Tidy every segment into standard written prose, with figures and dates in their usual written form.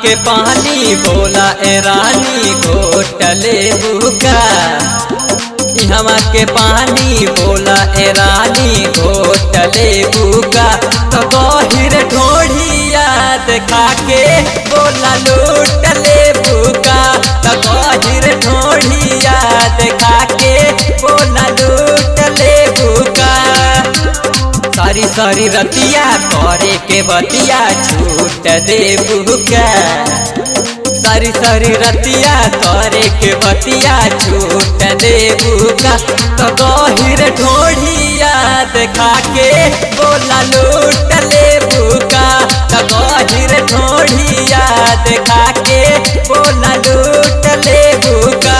के पानी बोला ए रानी घोटले बुका। इहवा के पानी बोला ए रानी घोटले बुका। तो गहिर ढोढ़िया देखा के बोला लूटले बुका। तो गहिर ढोढ़िया देखा के बोला लूटले बुका। सारी सारी रतिया करे के बतिया छूट दे बुका। सारी सारी रतिया करे के बतिया छूट दे बुका। तो गहिर ढोढ़िया देखा के बोला लूट ले बुका। तो गहिर ढोढ़िया देखा के बोला लूट ले बुका।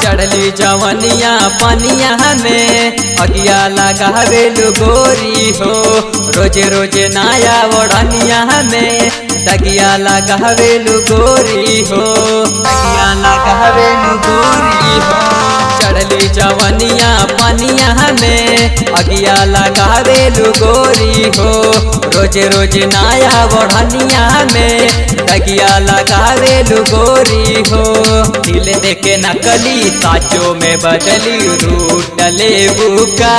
चढ़ली जवनिया पनिया में अगिया लगावेलु गोरी हो। रोजे रोजे नया ओढ़निया में दगिया लगावेलु गोरी हो। दगिया लगावेलु गोरी हो। चढ़ली जवनिया पनिया में अगिया लगावेलु गोरी हो। रोजे रोजे नया ओढ़निया में दगिया लगावेलु गोरी हो। दिल देके नकली साचो में बदली रूट ले बुका।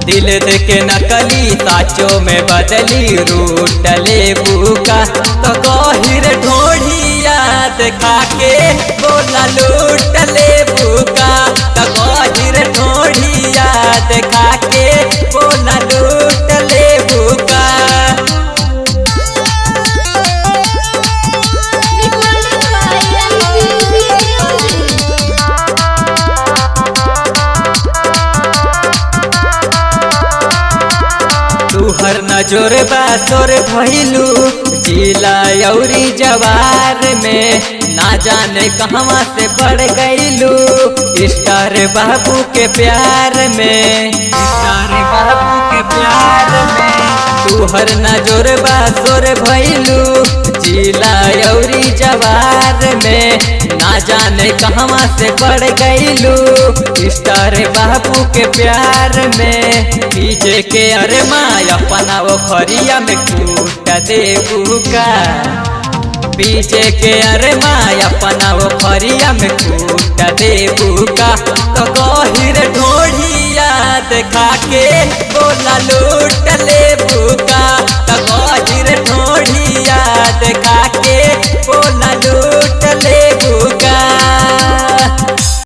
दिल देके नकली साचो में बदली रूट ले बुका। तो गहिर ढोढ़िया देखा के बोला लूट ले बुका। तो गहिर ढोढ़िया देखा के बोला लूट ले बुका। तुहर नजर बासोर भइलू जिला यौरी जवार में। ना जाने कहवा से पड़ गईलू स्टार बाबू के प्यार में। स्टार बाबू के प्यार में तुहर नजर बासोर भइलू जिला यौरी जवार में। ना जाने कहवा से पड़ गईलू स्टार बाबू के प्यार में। पीछे के अरे माँ अपना वो खरिया में कूट दे बुका। पीछे के अरे माँ अपना वो खरिया में कूट दे बुका। तो गहिर ढोढ़िया देखा के बोला लूट ले